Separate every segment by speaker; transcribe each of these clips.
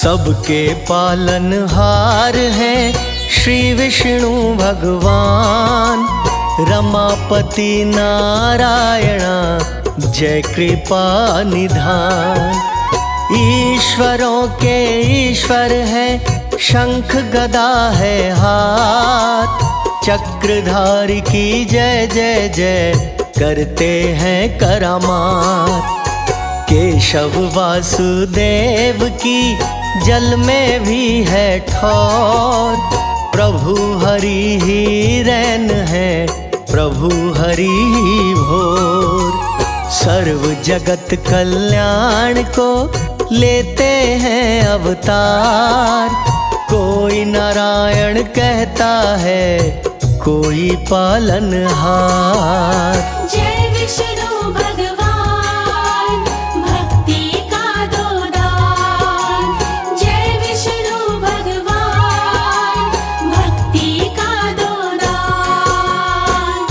Speaker 1: सबके पालनहार हैं श्री विष्णु भगवान। रमापति नारायणा जय कृपा निधान। ईश्वरों के ईश्वर है शंख गदा है हाथ। चक्रधारी की जय जय जय करते हैं करामात। केशव वासुदेव की जल में भी है ठौर। प्रभु हरि ही रैन है प्रभु हरि ही भोर। सर्व जगत कल्याण को लेते हैं अवतार। कोई नारायण कहता है कोई पालनहार।
Speaker 2: जय विष्णु भगवान भक्ति का दो दान। जय विष्णु भगवान भक्ति का दो दान।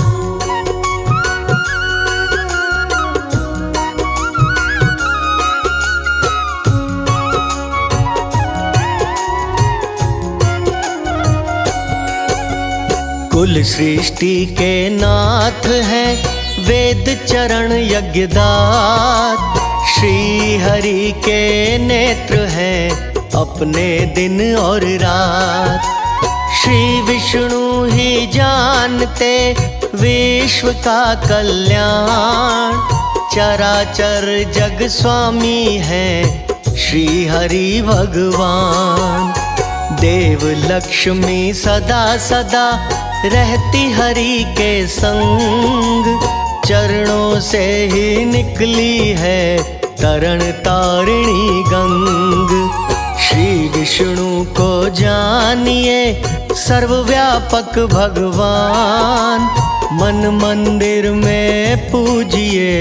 Speaker 1: कुल सृष्टि के नाथ हैं वेद चरण यज्ञदात। श्री हरि के नेत्र हैं अपने दिन और रात। श्री विष्णु ही जानते विश्व का कल्याण। चराचर जग स्वामी हैं श्री हरि भगवान। देव लक्ष्मी सदा सदा रहती हरि के संग। चरणों से ही निकली है तरण तारिणी गंग। श्री विष्णु को जानिए सर्वव्यापक भगवान। मन मंदिर में पूजिए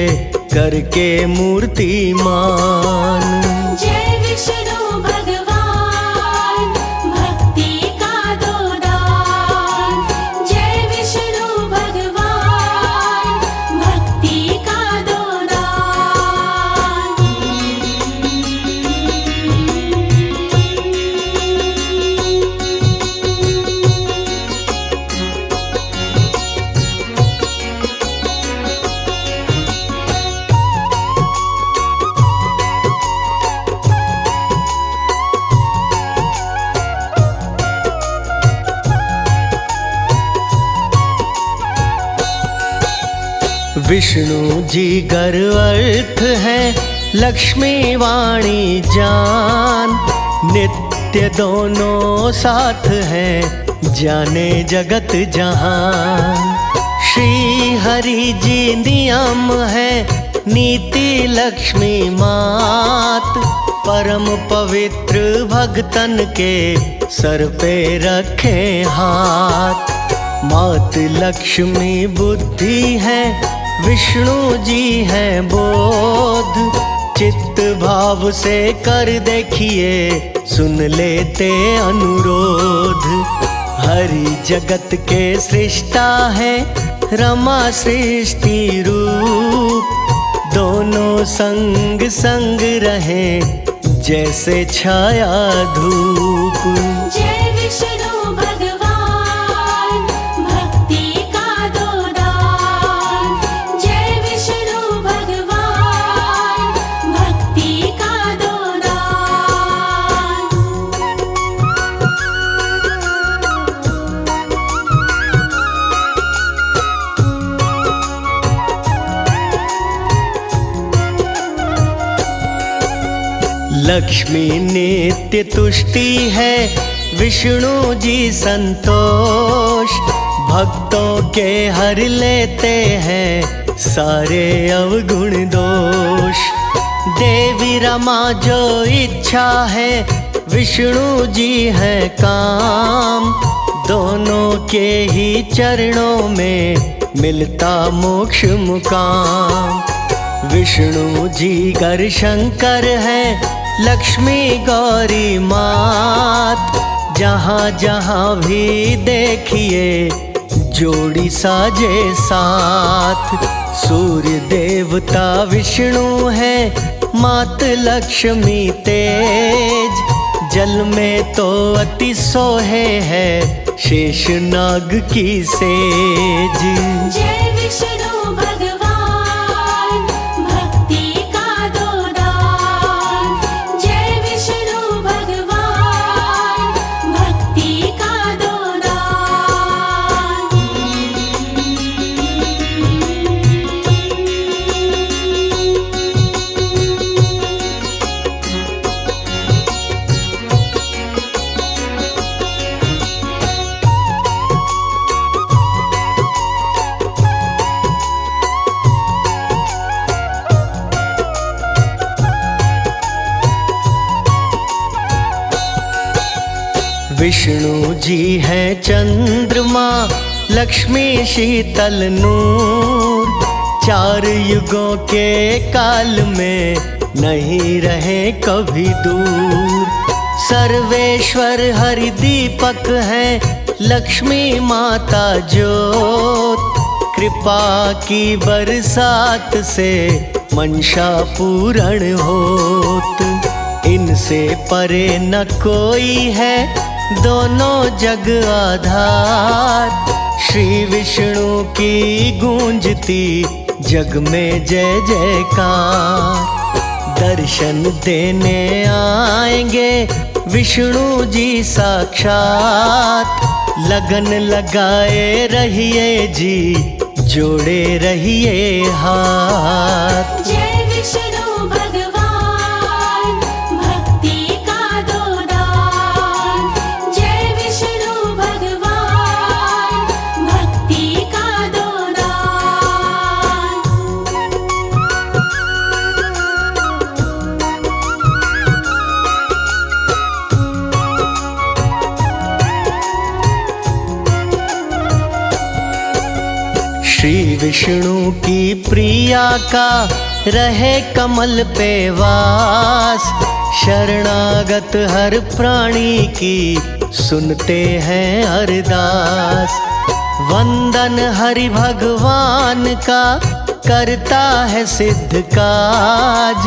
Speaker 1: करके मूर्तिमान।
Speaker 2: जय विष्णु भगवान भक्ति का दो दान। जय विष्णु भगवान भक्ति का दो दान।
Speaker 1: विष्णु जी गर्वर्थ है लक्ष्मी वाणी जान। नित्य दोनों साथ हैं जाने जगत जहान। श्री हरि जी नियम है नीति लक्ष्मी मात। परम पवित्र भक्तन के सर पे रखे हाथ। मात लक्ष्मी बुद्धि है विष्णु जी हैं बोध। चित्त भाव से कर देखिए सुन लेते अनुरोध। हरि जगत के सृष्टा है रमा सृष्टि रूप। दोनों संग संग रहे जैसे छाया धूप।
Speaker 2: जय विष्णु भगवान भक्ति का दो दान। जय विष्णु भगवान भक्ति का दो दान।
Speaker 1: लक्ष्मी नित्य तुष्टि है विष्णु जी संतोष। भक्तों के हर लेते हैं सारे अवगुण दोष। देवी रमा जो इच्छा है विष्णु जी है काम। दोनों के ही चरणों में मिलता मोक्ष मुकाम। विष्णु जी कर शंकर है लक्ष्मी गौरी मात। जहाँ जहाँ भी देखिए जोड़ी साजे साथ। सूर्य देवता विष्णु है मात लक्ष्मी तेज। जल में तो अति सोहे है शेषनाग की सेज।
Speaker 2: जय विष्णु भगवान भक्ति का दो दान। जय विष्णु भगवान भक्ति का दो दान।
Speaker 1: विष्णु जी हैं चंद्रमा, लक्ष्मी शीतल नूर। चार युगों के काल में नहीं रहे कभी दूर। सर्वेश्वर हरि दीपक है, लक्ष्मी माता ज्योत। कृपा की बरसात से मंशा पूर्ण होत। इनसे परे न कोई है, दोनों जग आधार। श्री विष्णु की गूंजती जग में जय जयकार। दर्शन देने आएंगे विष्णु जी साक्षात। लगन लगाए रहिए जी, जोड़े रहिए हाथ।
Speaker 2: जय विष्णु भगवान भक्ति का दो दान। जय विष्णु भगवान भक्ति का दो दान।
Speaker 1: श्री विष्णु की प्रिया का रहे कमल पे वास। शरणागत हर प्राणी की सुनते हैं अरदास। वंदन हरि भगवान का करता है सिद्ध काज।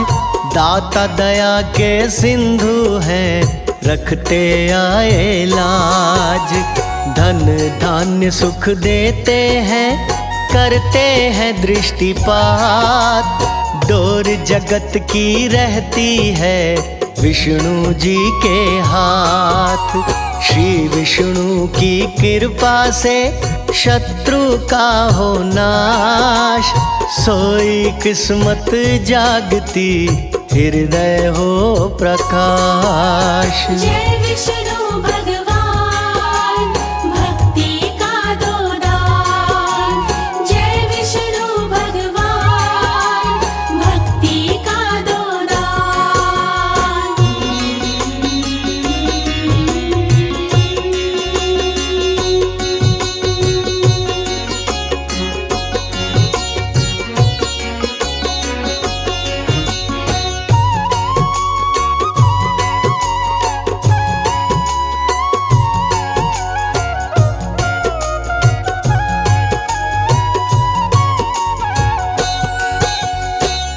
Speaker 1: दाता दया के सिंधु हैं, रखते आए लाज। धन धान्य सुख देते हैं, करते हैं दृष्टिपात। डोर जगत की रहती है विष्णु जी के हाथ। श्री विष्णु की कृपा से शत्रु का हो नाश। सोई किस्मत जागती, हृदय हो प्रकाश।
Speaker 2: जय विष्णु भगवान भक्ति का दो दान। जय विष्णु भगवान भक्ति का दो दान।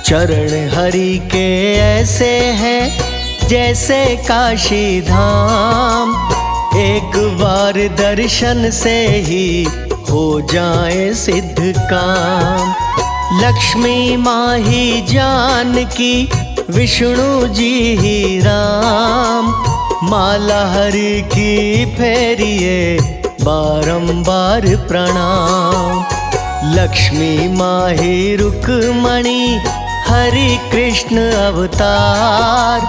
Speaker 1: चरण हरि के ऐसे हैं जैसे काशी धाम। एक बार दर्शन से ही हो जाए सिद्ध काम। लक्ष्मी माँ ही जानकी, विष्णु जी ही राम। माला हरि की फेरिए बारंबार प्रणाम। लक्ष्मी माँ ही रुक्मणी, हरि कृष्ण अवतार।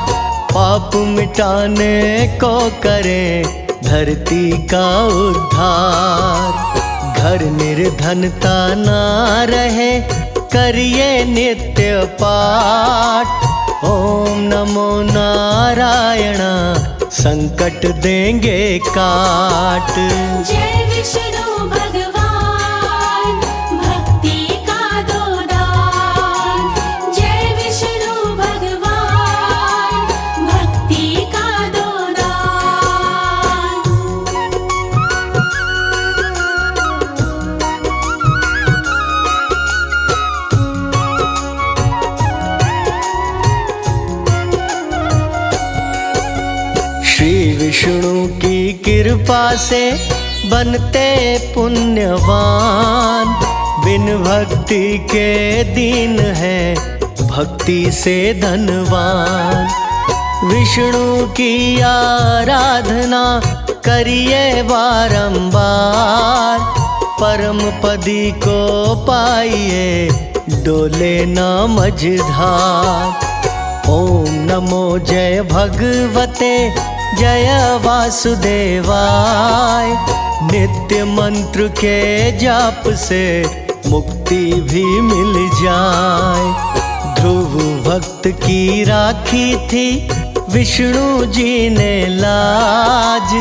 Speaker 1: पाप मिटाने को करें धरती का उद्धार। घर निर्धनता ना रहे, करिए नित्य पाठ। ओम नमो नारायण, संकट देंगे काट।
Speaker 2: जय विष्णु भगवान भक्ति का दो दान। जय विष्णु भगवान भक्ति का दो दान।
Speaker 1: कृपा से बनते पुण्यवान। बिन भक्ति के दीन है, भक्ति से धनवान। विष्णु की आराधना करिए बारंबार, परम पदी को पाइए डोले ना मझधार। ओम नमो जय भगवते जय वासुदेवाय। नित्य मंत्र के जाप से मुक्ति भी मिल जाए। ध्रुव भक्त की राखी थी विष्णु जी ने लाज,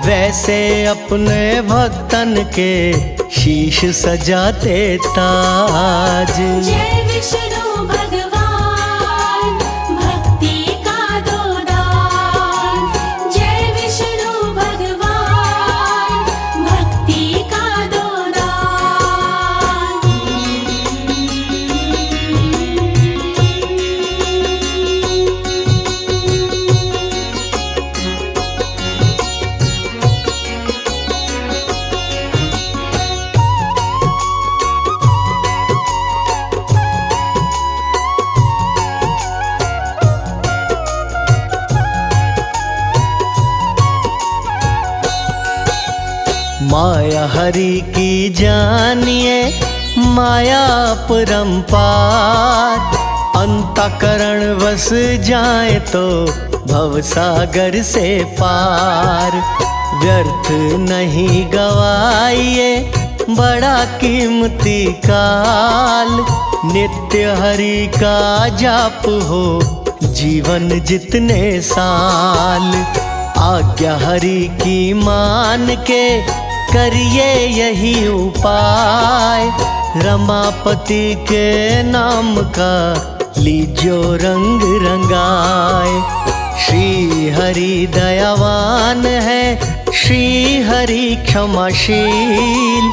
Speaker 1: वैसे अपने भक्तन के शीश सजाते ताज।
Speaker 2: जय विष्णु भगवान भक्ति का दो दान। जय विष्णु भगवान भक्ति का दो दान।
Speaker 1: माया हरि की जानिए माया परंपार। अंतःकरण बस जाए तो भवसागर से पार। व्यर्थ नहीं गवाइए बड़ा कीमती काल। नित्य हरि का जाप हो जीवन जितने साल। आज्ञा हरि की मान के करिए यही उपाय। रमापति के नाम का लीजो रंग रंगाए। श्री हरि दयावान है, श्री हरि क्षमाशील।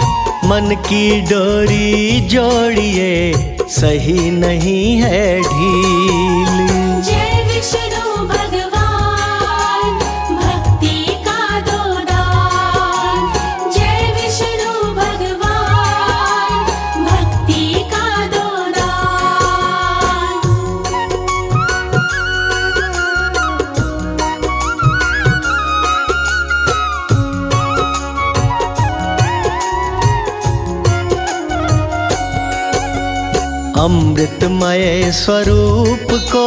Speaker 1: मन की डोरी जोड़िए सही नहीं है ढील।
Speaker 2: जय विष्णु भगवान भक्ति का दो दान। जय विष्णु भगवान भक्ति का दो दान।
Speaker 1: अमृतमय स्वरूप को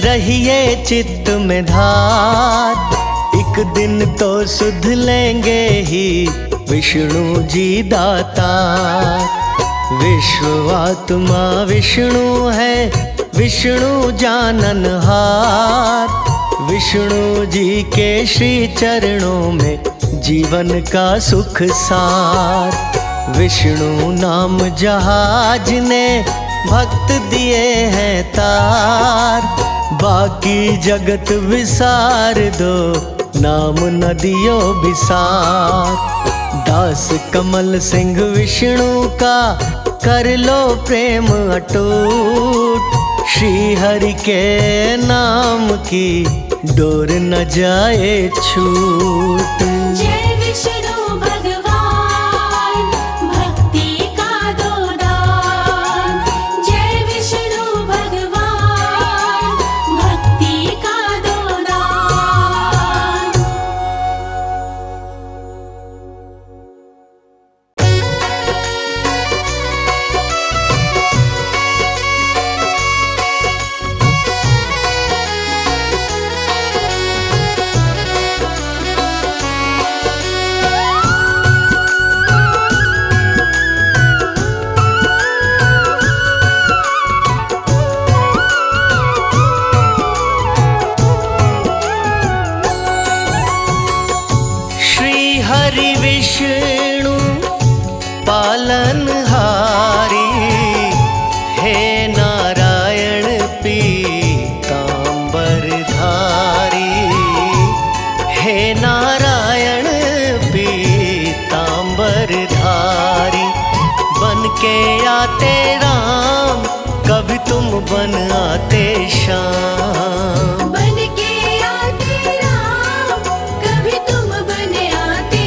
Speaker 1: रहिए चित्त में धार। एक दिन तो सुध लेंगे ही विष्णु जी दातार। विश्वात्मा विष्णु है, विष्णु जाननहार। विष्णु जी के श्री चरणों में जीवन का सुख सार। विष्णु नाम जहाज ने भक्त दिए हैं तार। बाकी जगत विसार दो, नाम नदियों विसार। दास कमल सिंह विष्णु का कर लो प्रेम अटूट। श्री हरि के नाम की डोर न जाए छूट।
Speaker 2: जय विष्णु भगवान भक्ति का दो दान। जय विष्णु भगवान भक्ति का दो दान।
Speaker 1: हरि विष्णु पालनहारी। हे नारायण पीतांबरधारी। हे नारायण पीतांबरधारी। बन के आते राम, कभी तुम बन आते श्याम।
Speaker 2: बन के आते राम, कभी तुम बन आते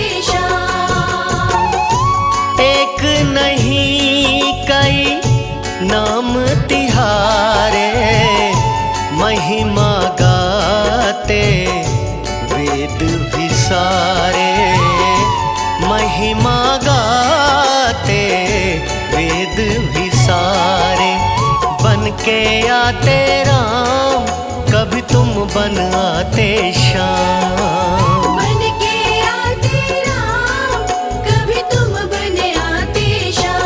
Speaker 1: महिमा गाते वेद भी सारे, बन के आते राम कभी तुम बन आते श्याम।
Speaker 2: बन के आते राम कभी तुम बन आते श्याम।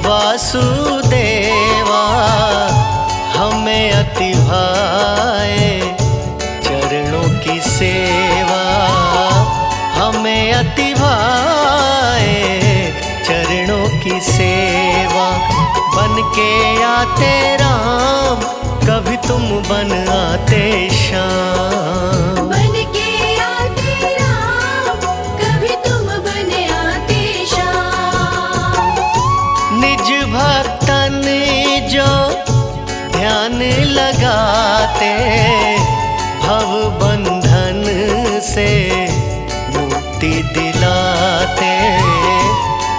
Speaker 1: वासुदेवा हमें अति भाए चरणों की सेवा, हमें अति भाए चरणों की सेवा। बन के आते राम कभी तुम बन आते श्याम।
Speaker 2: बन के आते राम कभी तुम बन आते श्याम।
Speaker 1: निज भक्तन जो ध्यान लगाते, भव बंधन से मुक्ति दिलाते,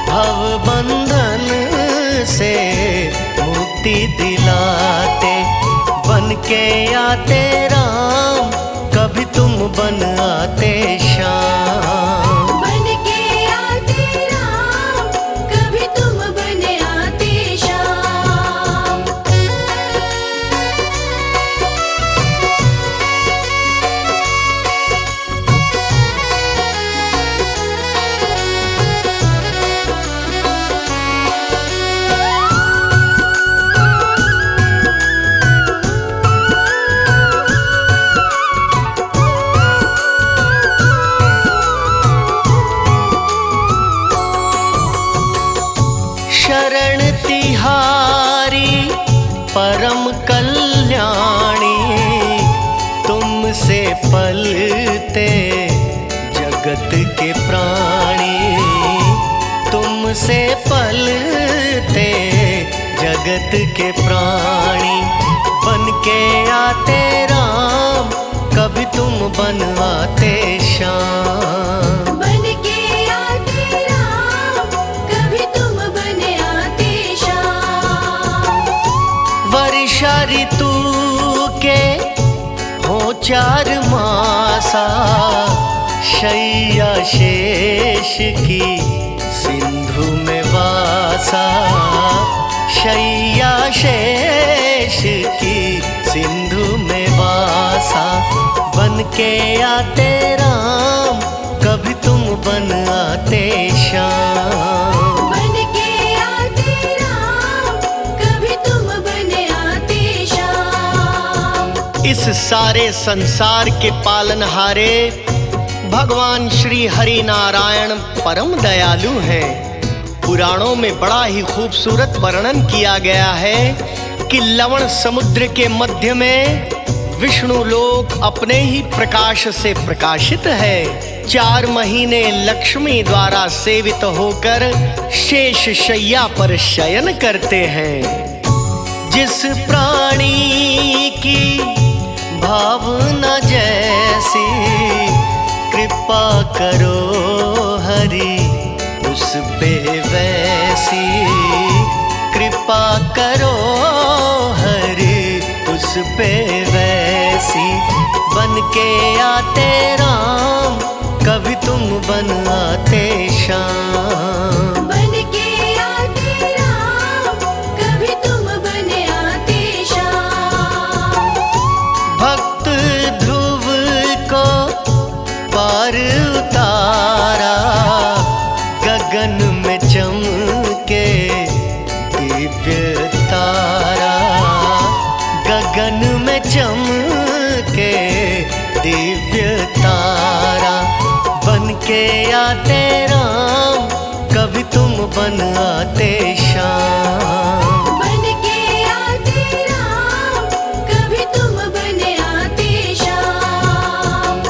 Speaker 1: भव बंधन से मुक्ति दिलाते। बन के आते राम कभी तुम बन आते श्याम।
Speaker 2: बन के आते राम कभी तुम बन आते श्याम।
Speaker 1: शरण तिहारी परम कल्याणी, तुमसे पलते जगत के प्राणी, तुमसे पलते जगत के प्राणी। बन के आते राम कभी तुम बन आते श्याम।
Speaker 2: बन के आते राम कभी तुम बन आते श्याम।
Speaker 1: वर्षा ऋतु के हो 4 मासा, शैया शेष की सिंधु में वासा, शैया शेष की सिंधु में वासा। बन के आते राम कभी तुम बन आते श्याम।
Speaker 2: बन के आते राम कभी तुम बन आते श्याम।
Speaker 1: इस सारे संसार के पालनहारे भगवान श्री हरि नारायण परम दयालु हैं। पुराणों में बड़ा ही खूबसूरत वर्णन किया गया है कि लवण समुद्र के मध्य में विष्णु लोक अपने ही प्रकाश से प्रकाशित है। 4 महीने लक्ष्मी द्वारा सेवित होकर शेष शैया पर शयन करते हैं। जिस प्राणी की भावना जैसी, कृपा करो हरि उस पे वैसी, कृपा करो हरि उस पे वैसी। बन के आते राम कभी तुम बन आते श्याम।
Speaker 2: बन के आते राम कभी तुम बन आते श्याम।
Speaker 1: भक्त ध्रुव को पार उतारा, गगन में चमके दिव्य तारा, गगन में चमके दिव्य तारा। बन के आते राम कभी तुम बन आते श्याम।
Speaker 2: बन के आते राम कभी तुम बन आते श्याम।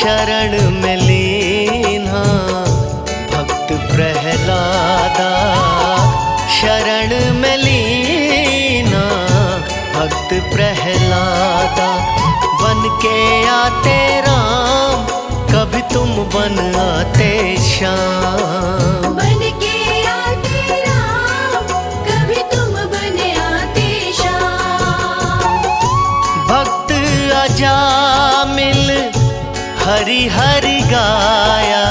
Speaker 1: शरण में लीना भक्त प्रहलादा, शरण में लीना भक्त प्रहलादा। बन के आते राम, कभी तुम बन आते श्याम।
Speaker 2: बन के आते राम, कभी तुम बन आते श्याम।
Speaker 1: भक्त अजामिल हरि हरि गाया,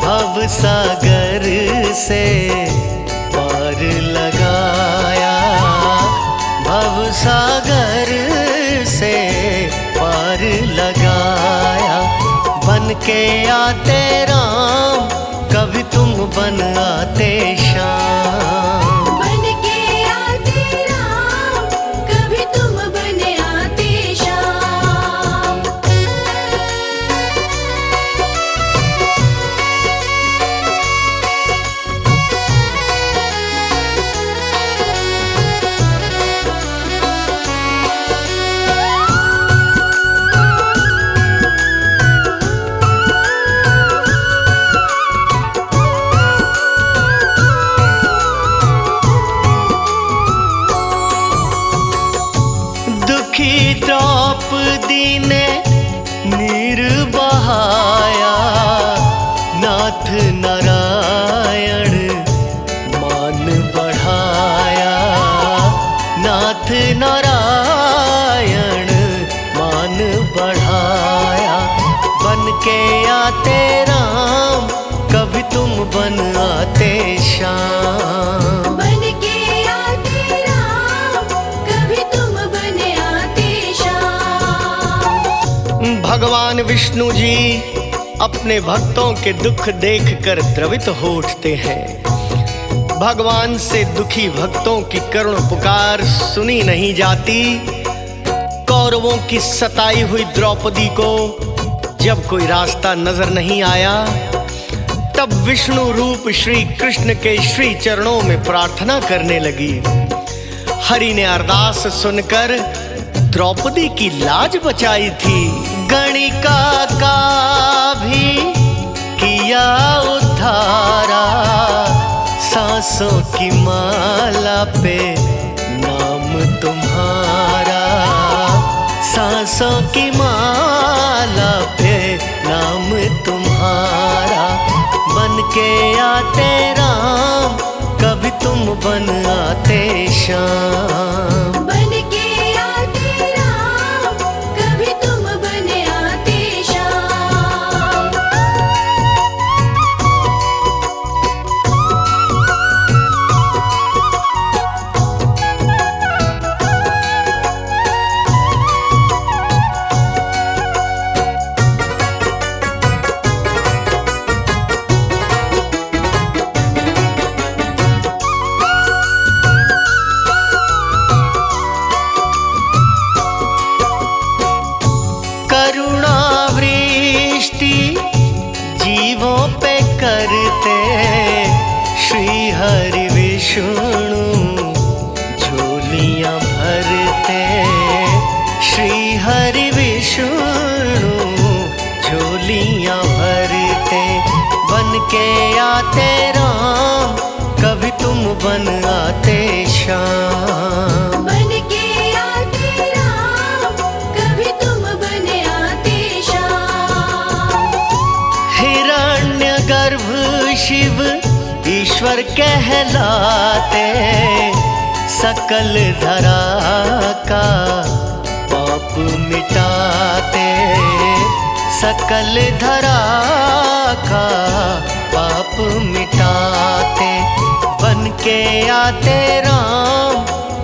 Speaker 1: भव सागर से पार लगाया, भव सागर से पार लगाया। बन के आते राम, कभी तुम बन आते श्याम।
Speaker 2: बन के आते राम, कभी तुम बन आते श्याम।
Speaker 1: दुखी द्रौपदी ने नीर बहाया, नाथ नारायण मान बढ़ाया, नाथ नारायण मान बढ़ाया। बन के आते राम, कभी तुम बन आते श्याम।
Speaker 2: बन के आते राम, कभी तुम बन आते श्याम।
Speaker 1: भगवान विष्णु जी अपने भक्तों के दुख देखकर द्रवित हो उठते हैं। भगवान से दुखी भक्तों की करुण पुकार सुनी नहीं जाती। कौरवों की सताई हुई द्रौपदी को जब कोई रास्ता नजर नहीं आया, तब विष्णु रूप श्री कृष्ण के श्री चरणों में प्रार्थना करने लगी। हरि ने अरदास सुनकर द्रौपदी की लाज बचाई थी। गणिका का भी किया उद्धारा, सांसों की माला पे नाम तुम्हारा, सांसों की माला पे नाम तुम्हारा। बन के आते राम, कभी तुम बन आते श्याम।
Speaker 2: बन के आते राम, कभी तुम बन आते श्याम।
Speaker 1: करुणावृष्टि जीवों पे करते श्री हरि विष्णु झोलियां भरते, श्री हरि विष्णु झोलियां भरते। बन के आते राम, कभी तुम बन आते श्याम।
Speaker 2: बन के आते राम, कभी तुम बन आते श्याम।
Speaker 1: हिरण्यगर्भ शिव ईश्वर कहलाते, सकल धरा का पाप मिटाते, सकल धरा का पाप मिटाते। बन के आते राम,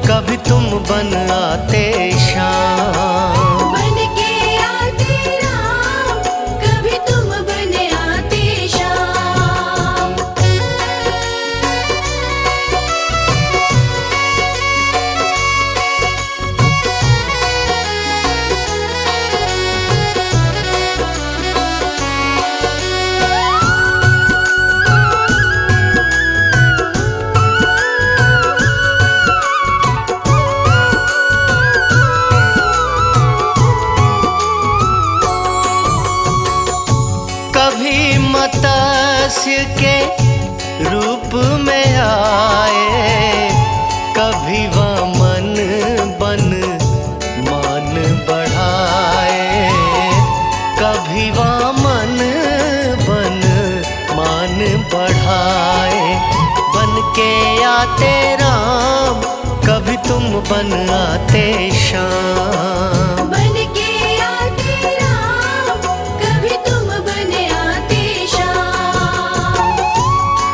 Speaker 1: कभी तुम बन आते श्याम।
Speaker 2: बन के आते राम, कभी तुम बन आते श्याम।
Speaker 1: दास्य के रूप में आए, कभी वामन बन मान बढ़ाए, कभी वामन बन मान बढ़ाए। बन के आते राम, कभी तुम बन आते श्याम।
Speaker 2: बन के आते राम, कभी तुम बन आते श्याम।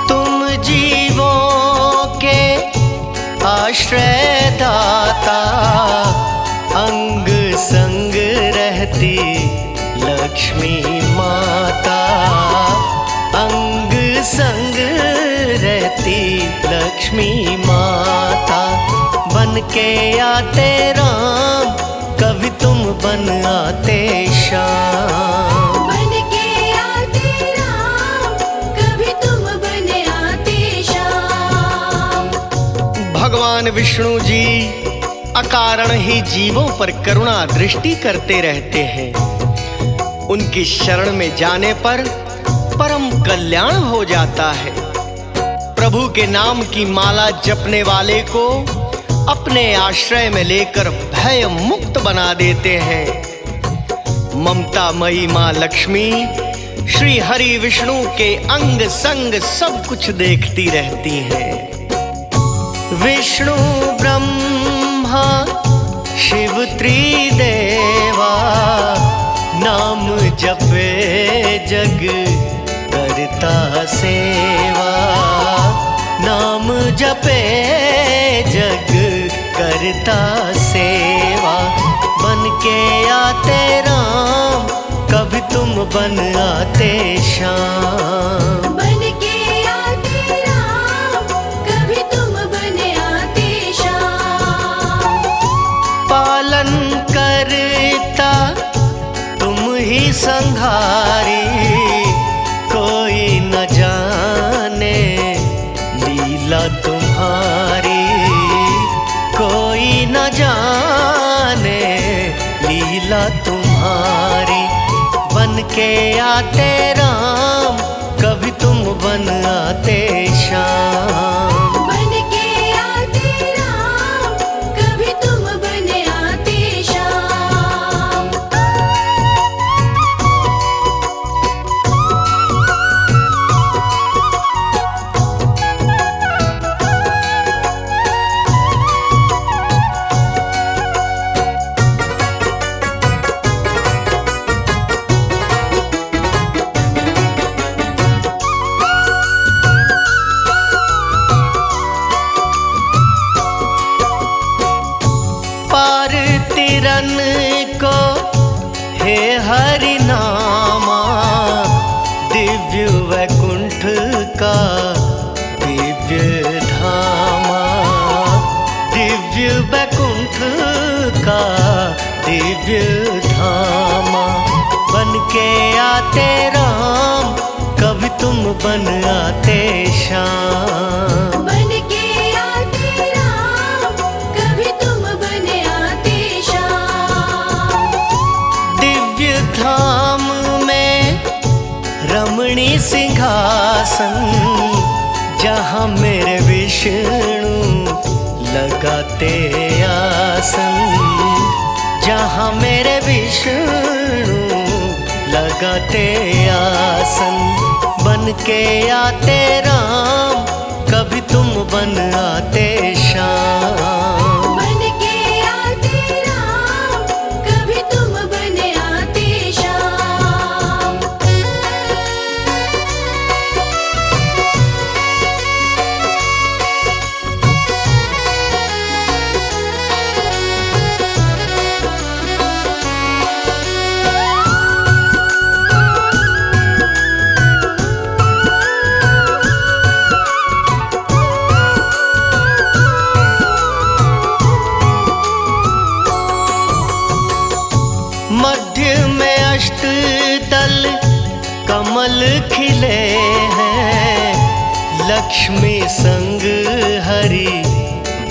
Speaker 1: तुम जीवों के आश्रय दाता, अंग संग रहती लक्ष्मी माता, अंग संग रहती लक्ष्मी माता। बन के आते राम, कभी तुम बन आते श्याम।
Speaker 2: बन के आते राम, कभी तुम बन आते श्याम।
Speaker 1: भगवान विष्णु जी अकारण ही जीवों पर करुणा दृष्टि करते रहते हैं। उनकी शरण में जाने पर परम कल्याण हो जाता है। प्रभु के नाम की माला जपने वाले को अपने आश्रय में लेकर भय मुक्त बना देते हैं। ममता मई माँ लक्ष्मी श्री हरि विष्णु के अंग संग सब कुछ देखती रहती हैं। विष्णु ब्रह्मा शिव त्रिदेवा, नाम जपे जग करता सेवा, नाम जपे जग करता सेवा। बन के आते राम, कभी तुम बन आते श्याम।
Speaker 2: बन के आते राम, कभी तुम बन आते श्याम।
Speaker 1: पालन करता तुम ही संहारी, कोई न जाने लीला तुम्हारी, कोई न जाने लीला तुम्हारी। बन के आते राम, कभी तुम बन आते श्याम।
Speaker 2: बन के आते राम, कभी तुम बन आते श्याम।
Speaker 1: पार तिरन को हे हरि नामा, दिव्य वैकुंठ का दिव्य धामा, दिव्य वैकुंठ का दिव्य धामा। बन के आते राम, कभी तुम बन आते श्याम।
Speaker 2: बन के आते राम, कभी तुम बन आते श्याम।
Speaker 1: दिव्य धाम में रमणी सिंहासन, जहाँ मेरे विष्णु लगाते आसन, जहाँ मेरे विष्णु लगाते आसन। बन के आते राम, कभी तुम बन आते श्याम।
Speaker 2: बन के आते राम, कभी तुम बन आते श्याम।
Speaker 1: मध्य में अष्टदल कमल खिले हैं, लक्ष्मी संग हरि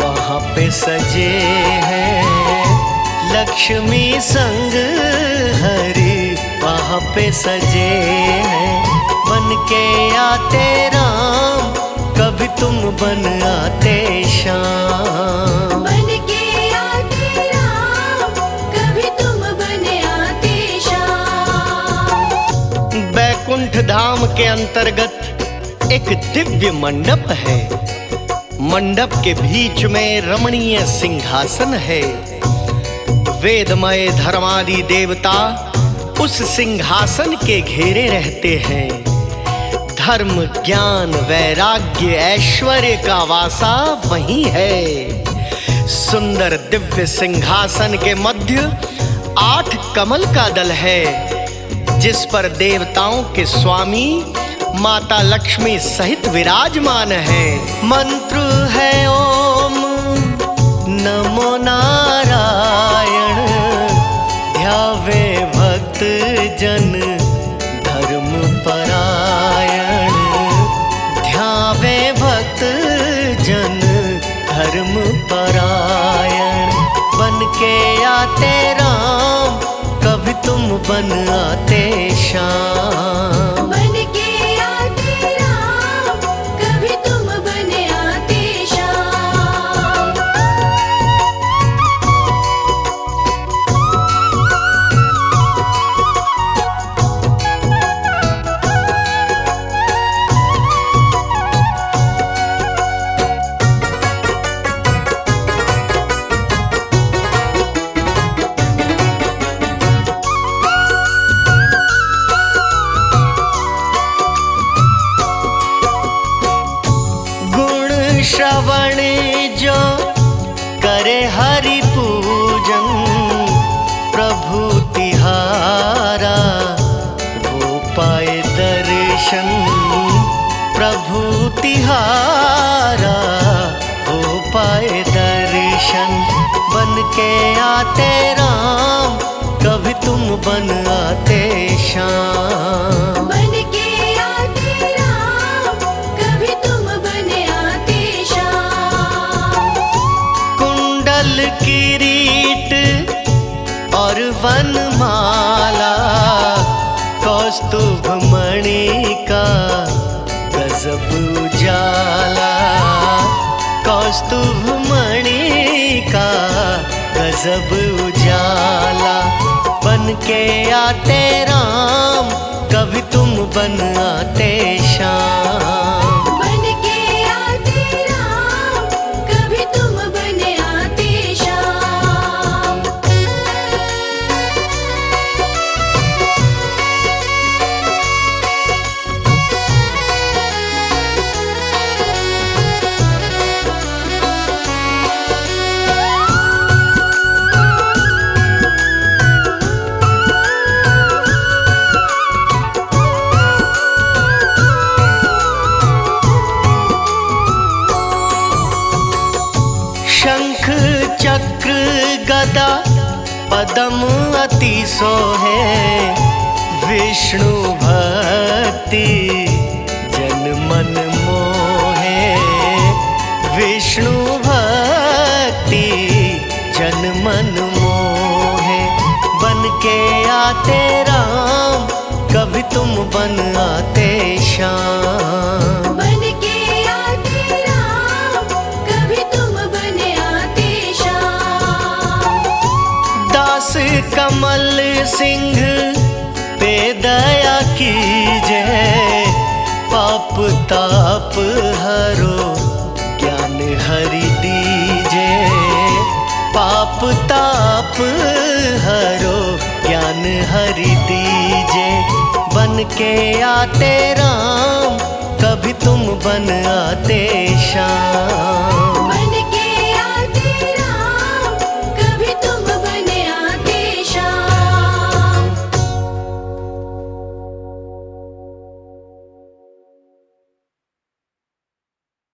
Speaker 1: वहाँ पे सजे हैं, लक्ष्मी संग हरि वहाँ पे सजे हैं। बन के आते राम, कभी तुम बन आते श्याम।
Speaker 2: बन के आते राम, कभी तुम बन आते श्याम।
Speaker 1: बैकुंठ धाम के अंतर्गत एक दिव्य मंडप है। मंडप के बीच में रमणीय सिंहासन है। वेदमय धर्मादि देवता उस सिंहासन के घेरे रहते हैं। धर्म, ज्ञान, वैराग्य, ऐश्वर्य का वासा वही है। सुंदर दिव्य सिंहासन के मध्य 8 कमल का दल है, जिस पर देवताओं के स्वामी माता लक्ष्मी सहित विराजमान है। मंत्र है ओम नमो नारायण, ध्यावे भक्त जन धर्म परायण। ध्यावे भक्त जन धर्म परायण। बन के आते राम, कभी तुम बन आते श्याम।
Speaker 2: बन के आते राम, कभी तुम बन आते श्याम।
Speaker 1: श्रवण जो करे हरि पूजन, प्रभु तिहारा वो पाए दर्शन। प्रभु तिहारा वो पाए दर्शन। बन के आते राम, कभी तुम बन आते श्याम।
Speaker 2: बन के आते राम, कभी तुम बन आते श्याम।
Speaker 1: कुंडल किरीट और वनमाला, कौस्तुभ मणि का गजब उजाला। कौस्तुभ मणि का गजब उजाला। बन के आते राम, कभी तुम बन आते श्याम।
Speaker 2: बन के आते राम, कभी तुम बन आते श्याम।
Speaker 1: शंख चक्र गदा पदम अति सोहे, विष्णु भक्ति जन मन मोहे। विष्णु भक्ति जन मन मोहे। बन के आते राम, कभी तुम बन आते श्याम।
Speaker 2: बन के आते राम, कभी तुम बन आते श्याम।
Speaker 1: दास कमल सिंह पे दया कीजय, पाप ताप हरो ज्ञान हरि दीजे। पाप ताप हरो ज्ञान हरि दीजे। बन के आते राम, कभी तुम बन आते श्याम।